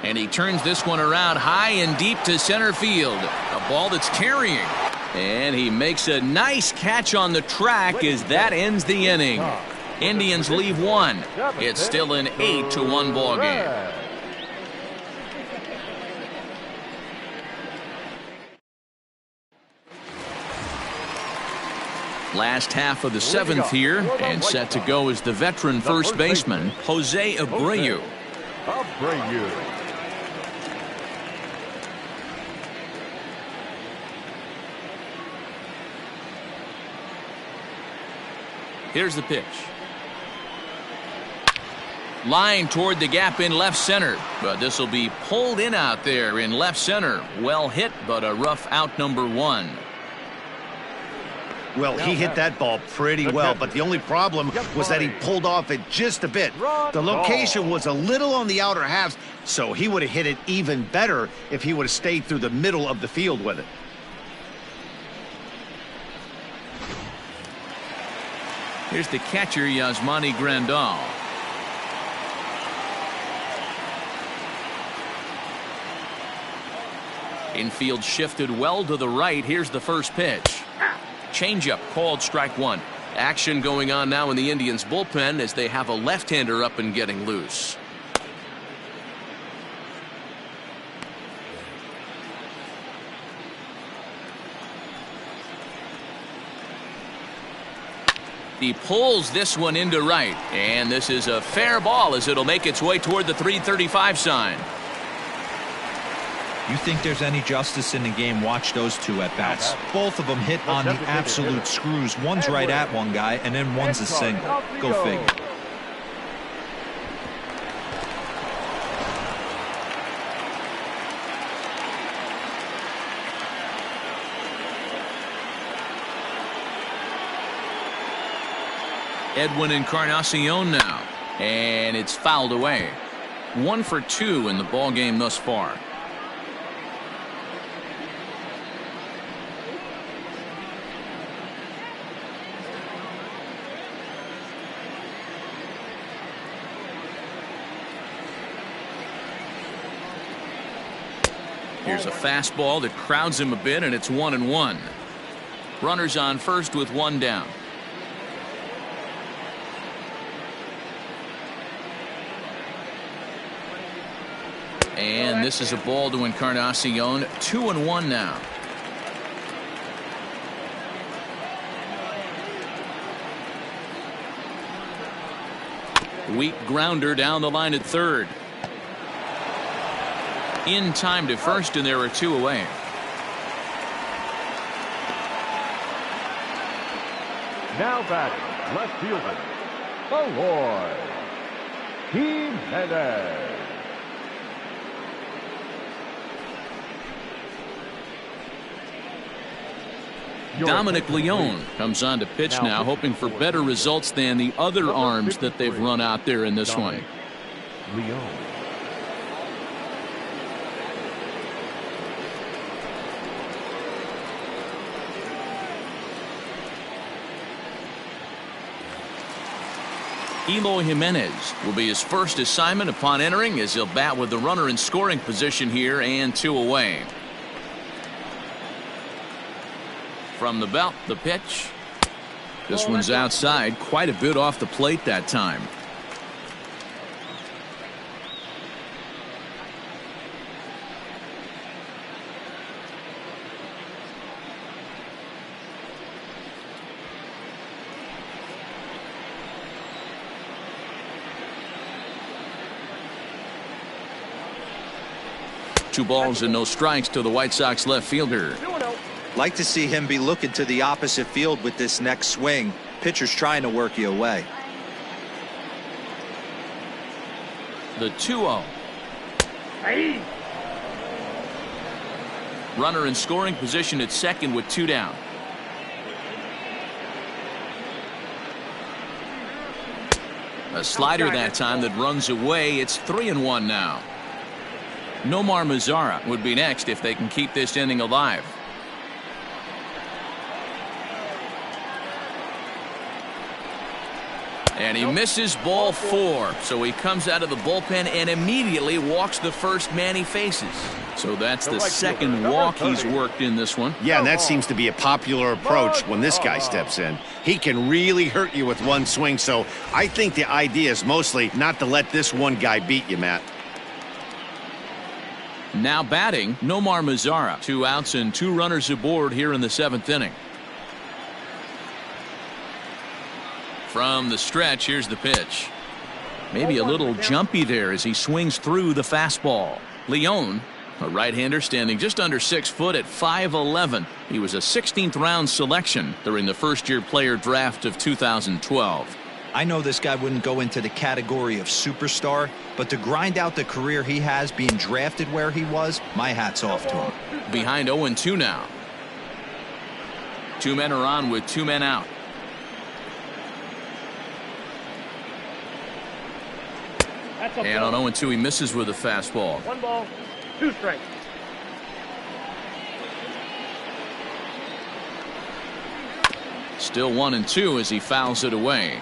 And he turns this one around high and deep to center field. A ball that's carrying. And he makes a nice catch on the track as that ends the inning. Indians leave 1. It's still an 8-1 ball game. Last half of the 7th here, and set to go is the veteran first baseman, Jose Abreu. Here's the pitch. Line toward the gap in left center, but this will be pulled in out there in left center. Well hit, but a rough out number 1. Well, he hit that ball pretty well, but the only problem was that he pulled off it just a bit. The location was a little on the outer half, so he would have hit it even better if he would have stayed through the middle of the field with it. Here's the catcher, Yasmani Grandal. Infield shifted well to the right. Here's the first pitch. Changeup called strike 1. Action going on now in the Indians bullpen as they have a left-hander up and getting loose. He pulls this one into right, and this is a fair ball as it'll make its way toward the 335 sign. You think there's any justice in the game? Watch those two at bats. Both of them hit on the absolute screws. One's right at one guy, and then one's a single. Go figure. Edwin Encarnacion now, and it's fouled away. 1 for 2 in the ball game thus far. Here's a fastball that crowds him a bit, and it's 1-1. Runners on first with 1 down. And this is a ball to Encarnacion. 2-1 now. Weak grounder down the line at third. In time to first, and there are 2 away. Now batting, left fielder, Eloy Jimenez. Dominic Leone comes on to pitch now, hoping for better results than the other arms that they've run out there in this one. Leone. Eloy Jimenez will be his first assignment upon entering, as he'll bat with the runner in scoring position here and 2 away. From the belt, the pitch. This one's outside, quite a bit off the plate that time. Two balls and no strikes to the White Sox left fielder. Like to see him be looking to the opposite field with this next swing. Pitcher's trying to work you away. The 2-0. Hey. Runner in scoring position at second with 2 down. A slider that time that runs away. It's 3-1 now. Nomar Mazara would be next if they can keep this inning alive. And he misses ball 4. So he comes out of the bullpen and immediately walks the first man he faces. So that's the second walk he's worked in this one. Yeah, and that seems to be a popular approach when this guy steps in. He can really hurt you with one swing. So I think the idea is mostly not to let this one guy beat you, Matt. Now batting, Nomar Mazara. 2 outs and 2 runners aboard here in the 7th inning. From the stretch, here's the pitch. Maybe a little jumpy there as he swings through the fastball. Leone, a right-hander standing just under 6 foot at 5'11". He was a 16th round selection during the first-year player draft of 2012. I know this guy wouldn't go into the category of superstar, but to grind out the career he has being drafted where he was, my hat's off to him. Behind 0-2 now. 2 men are on with 2 men out. And on 0-2 he misses with a fastball. 1 ball, 2 strikes. Still 1-2 as he fouls it away.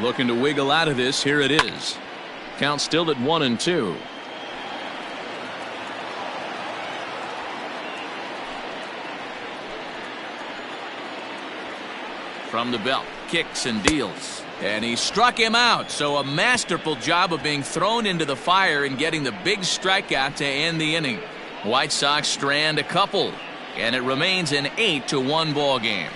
Looking to wiggle out of this. Here it is. Count still at 1-2. from the belt, kicks and deals. And he struck him out, so a masterful job of being thrown into the fire and getting the big strikeout to end the inning. White Sox strand a couple, and it remains an 8-1 ball game.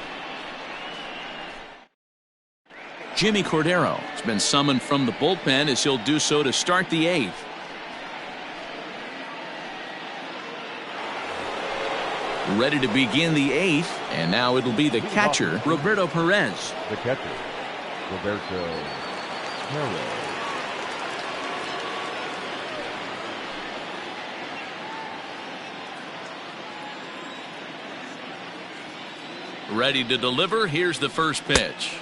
Jimmy Cordero has been summoned from the bullpen as he'll do so to start the 8th. Ready to begin the 8th, and now it'll be the catcher, Roberto Perez. The catcher, Roberto Perez. Ready to deliver. Here's the first pitch.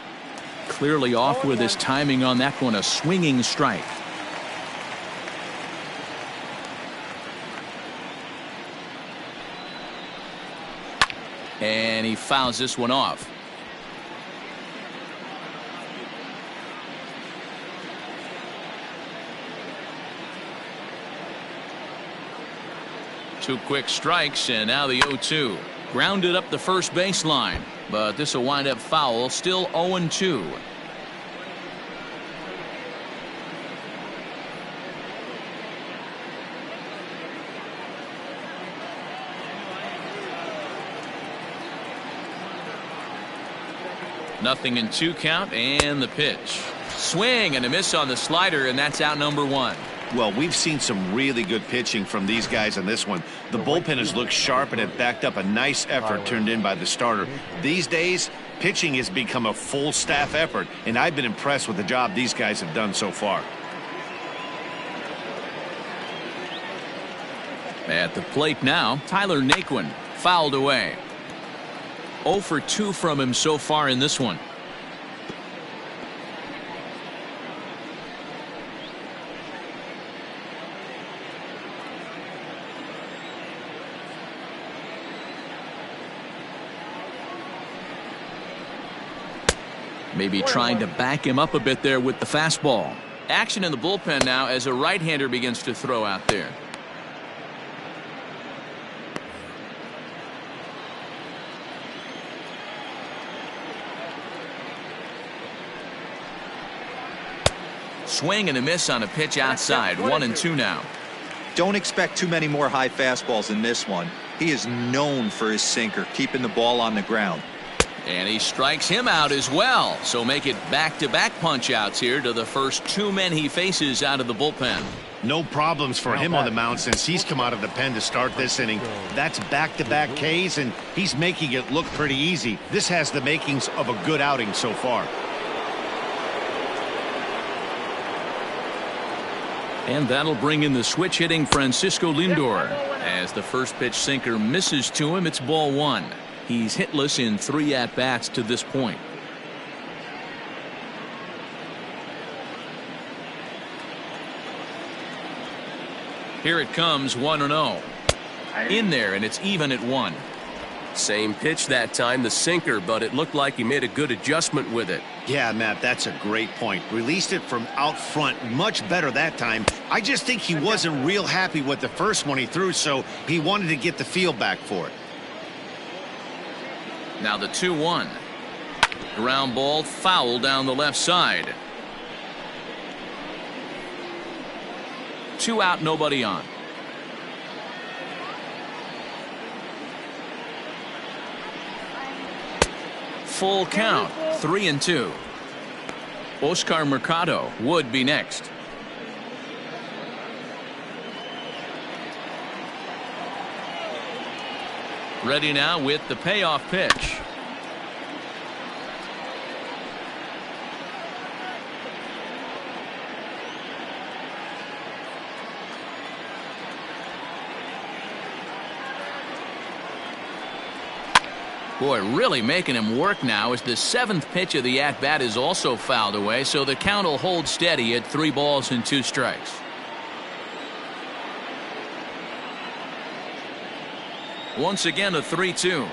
Clearly off with his timing on that one, a swinging strike. And he fouls this one off. Two quick strikes, and now the 0-2. Grounded up the first baseline, but this will wind up foul, still 0-2. Nothing in 2 count, and the pitch. Swing and a miss on the slider, and that's out number 1. Well, we've seen some really good pitching from these guys on this one. The bullpen has looked sharp and it backed up a nice effort turned in by the starter. These days, pitching has become a full staff effort, and I've been impressed with the job these guys have done so far. At the plate now, Tyler NAQUIN fouled away. 0 for 2 from him so far in this one. Maybe trying to back him up a bit there with the fastball. Action in the bullpen now as a right-hander begins to throw out there. Swing and a miss on a pitch outside. 1-2 now. Don't expect too many more high fastballs in this one. He is known for his sinker, keeping the ball on the ground. And he strikes him out as well. So make it back-to-back punch-outs here to the first 2 men he faces out of the bullpen. No problems for him on the mound since he's come out of the pen to start this inning. That's back-to-back Ks, and he's making it look pretty easy. This has the makings of a good outing so far. And that'll bring in the switch-hitting Francisco Lindor. As the first pitch sinker misses to him, it's ball 1. He's hitless in 3 at-bats to this point. Here it comes, 1-0. In there, and it's even at 1. Same pitch that time, the sinker, but it looked like he made a good adjustment with it. Yeah, Matt, that's a great point. Released it from out front much better that time. I just think he wasn't real happy with the first one he threw, so he wanted to get the feel back for it. Now the 2-1. Ground ball foul down the left side. 2 out, nobody on. Full count, 3-2. Oscar Mercado would be next. Ready now with the payoff pitch. Boy, really making him work now as the 7th pitch of the at-bat is also fouled away, so the count will hold steady at 3 balls and 2 strikes. Once again, a 3-2.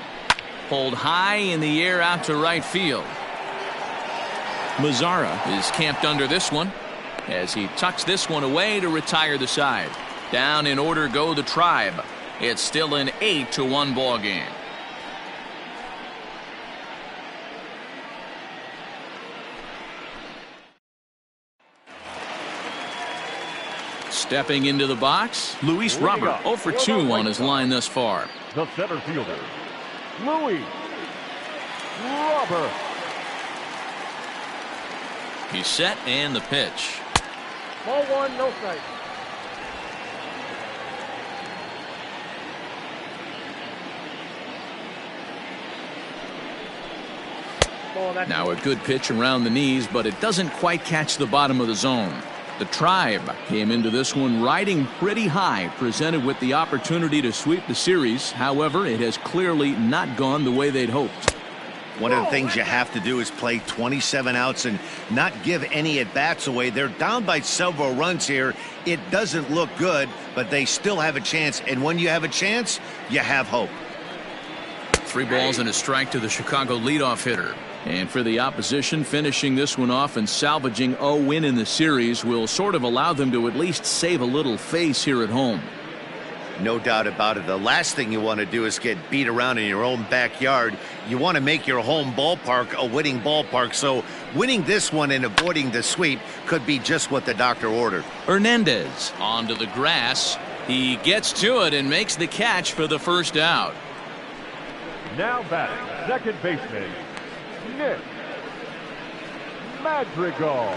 Pulled high in the air out to right field. Mazara is camped under this one as he tucks this one away to retire the side. Down in order go the Tribe. It's still an 8-1 ball game. Stepping into the box, Luis Robert, 0 for 2 on his line thus far. The center fielder, Luis Robert. He's set and the pitch. Ball one, no strike. Now a good pitch around the knees, but it doesn't quite catch the bottom of the zone. The Tribe came into this one riding pretty high, presented with the opportunity to sweep the series. However, it has clearly not gone the way they'd hoped. One of the things you have to do is play 27 outs and not give any at-bats away. They're down by several runs here. It doesn't look good, but they still have a chance. And when you have a chance, you have hope. 3 balls and a strike to the Chicago leadoff hitter. And for the opposition, finishing this one off and salvaging a win in the series will sort of allow them to at least save a little face here at home. No doubt about it. The last thing you want to do is get beat around in your own backyard. You want to make your home ballpark a winning ballpark. So winning this one and avoiding the sweep could be just what the doctor ordered. Hernandez onto the grass. He gets to it and makes the catch for the first out. Now batting, second baseman, Nick Madrigal.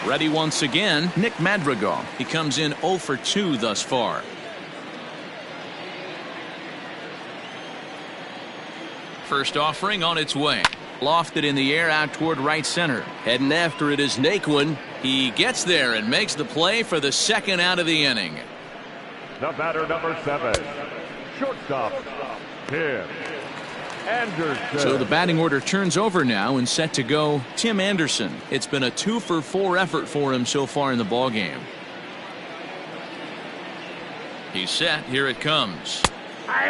Ready once again, Nick Madrigal. He comes in 0 for 2 thus far. First offering on its way. Lofted in the air out toward right center. Heading after it is NAQUIN. He gets there and makes the play for the second out of the inning. The batter, number 7, shortstop, Tim Anderson. So the batting order turns over now and set to go Tim Anderson. It's been a 2 for 4 effort for him so far in the ballgame. He's set. Here it comes.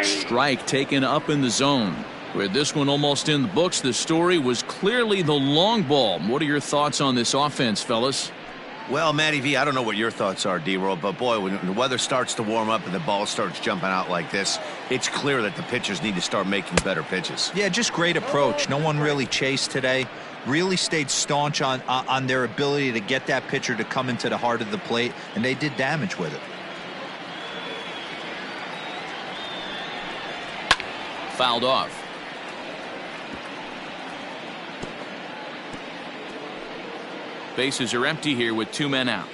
Strike taken up in the zone. With this one almost in the books, the story was clearly the long ball. What are your thoughts on this offense, fellas? Well, Matty V, I don't know what your thoughts are, D-Roll, but boy, when the weather starts to warm up and the ball starts jumping out like this, it's clear that the pitchers need to start making better pitches. Yeah, just great approach. No one really chased today. Really stayed staunch on their ability to get that pitcher to come into the heart of the plate, and they did damage with it. Fouled off. Bases are empty here with 2 men out.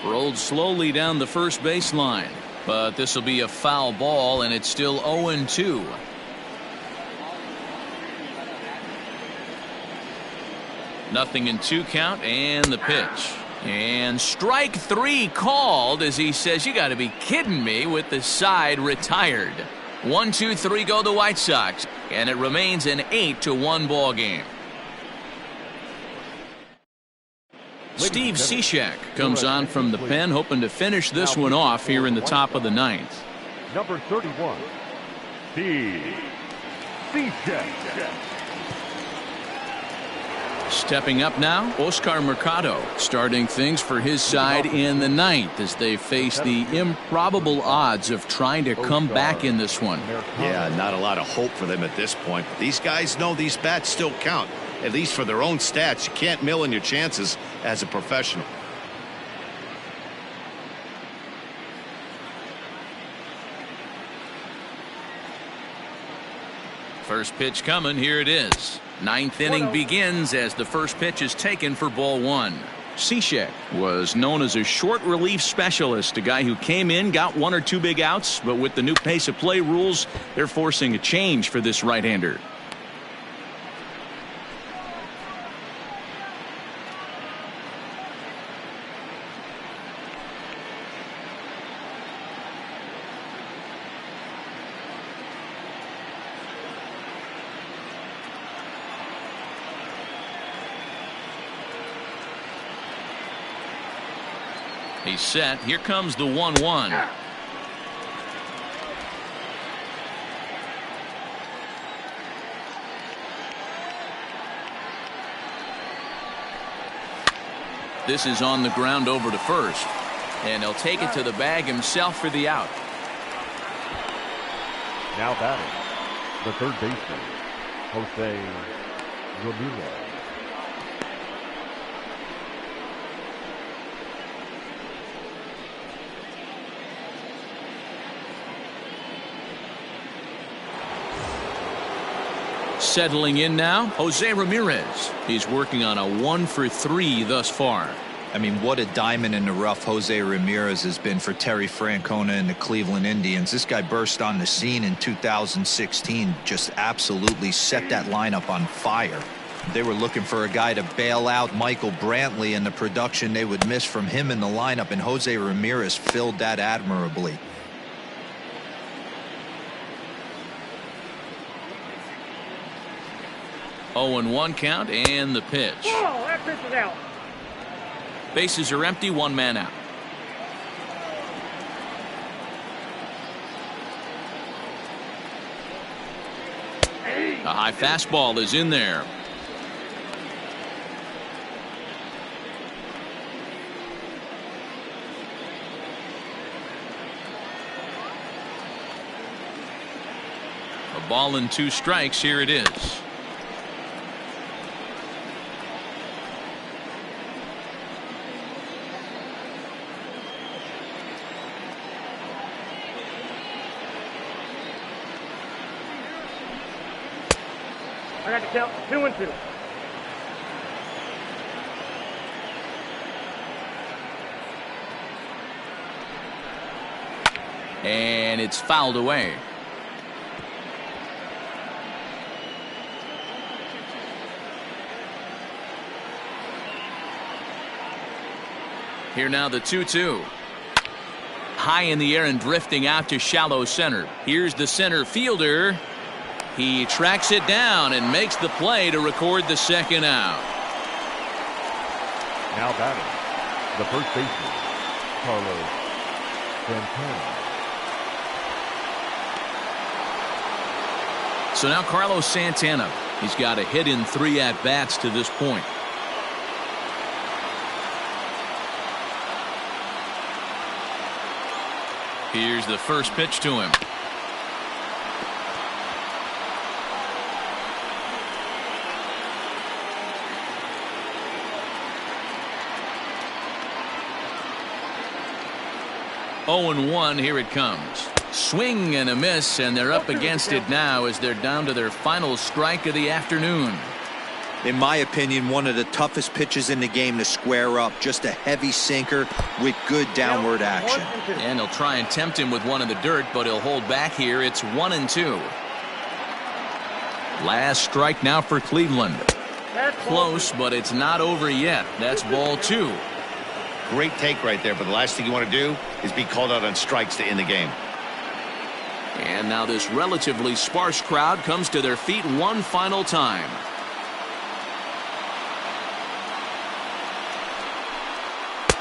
Rolled slowly down the first baseline, but this will be a foul ball, and it's still 0-2. Nothing in 2 count, and the pitch. And strike 3 called as he says, "You got to be kidding me," with the side retired. 1, 2, 3 go the White Sox, and it remains an 8-1 ball game. Steve Cishek comes on from the pen, hoping to finish this one off here in the top of the 9th. Number 31, Steve Cishek. Stepping up now, Oscar Mercado, starting things for his side in the 9th as they face the improbable odds of trying to come back in this one. Yeah, not a lot of hope for them at this point. But these guys know these bats still count, at least for their own stats. You can't mill in your chances as a professional. First pitch coming. Here it is. 9th inning begins as the first pitch is taken for ball 1. Cishek was known as a short relief specialist, a guy who came in, got 1 or 2 big outs, but with the new pace of play rules, they're forcing a change for this right-hander. He's set. Here comes the 1-1. This is on the ground over to first, and he'll take it to the bag himself for the out. Now batting, the third baseman, Jose Ramirez. Settling in now, Jose Ramirez. He's working on a 1-for-3 thus far. I mean, what a diamond in the rough Jose Ramirez has been for Terry Francona and the Cleveland Indians. This guy burst on the scene in 2016, just absolutely set that lineup on fire. They were looking for a guy to bail out Michael Brantley and the production they would miss from him in the lineup, and Jose Ramirez filled that admirably. Oh, and 1 count, and the pitch. Oh, that pitch is out. Bases are empty, 1 man out. A high fastball is in there. A ball and 2 strikes. Here it is. I got to count 2-2. And it's fouled away. Here now the 2-2. High in the air and drifting out to shallow center. Here's the center fielder. He tracks it down and makes the play to record the 2nd out. Now batting, the first baseman, Carlos Santana. So now Carlos Santana. He's got a hit in 3 at-bats to this point. Here's the first pitch to him. Oh, and 1, here it comes. Swing and a miss, and they're up against it now as they're down to their final strike of the afternoon. In my opinion, one of the toughest pitches in the game to square up. Just a heavy sinker with good downward action. And he'll try and tempt him with one in the dirt, but he'll hold back here. It's 1-2. Last strike now for Cleveland. Close, but it's not over yet. That's ball 2. Great take right there, but the last thing you want to do is be called out on strikes to end the game. And now this relatively sparse crowd comes to their feet one final time.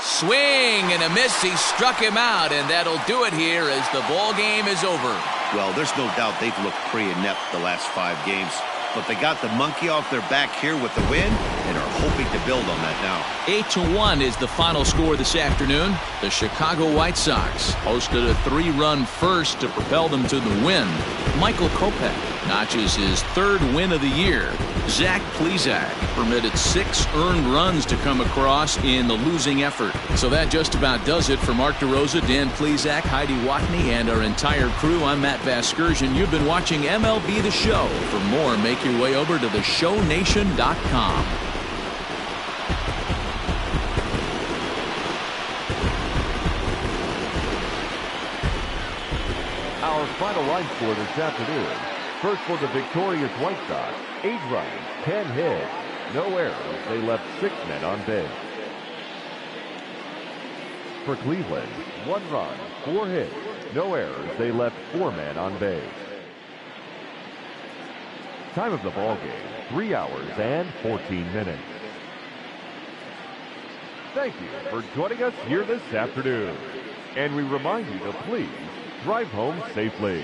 Swing and a miss. He struck him out, and that'll do it here as the ball game is over. Well, there's no doubt they've looked pretty inept the last 5 games, but they got the monkey off their back here with the win and are hoping to build on that now. 8-1 is the final score this afternoon. The Chicago White Sox hosted a 3-run first to propel them to the win. Michael Kopech notches his 3rd win of the year. Zach Plesac permitted 6 earned runs to come across in the losing effort. So that just about does it for Mark DeRosa, Dan Plesac, Heidi Watney, and our entire crew. I'm Matt Vasgersian. You've been watching MLB The Show. For more, make your way over to theshownation.com. Our final line score this afternoon. First for the victorious White Sox, 8 runs, 10 hits, no errors. They left 6 men on base. For Cleveland, 1 run, 4 hits, no errors. They left 4 men on base. Time of the ball game, 3 hours and 14 minutes. Thank you for joining us here this afternoon. And we remind you to please drive home safely.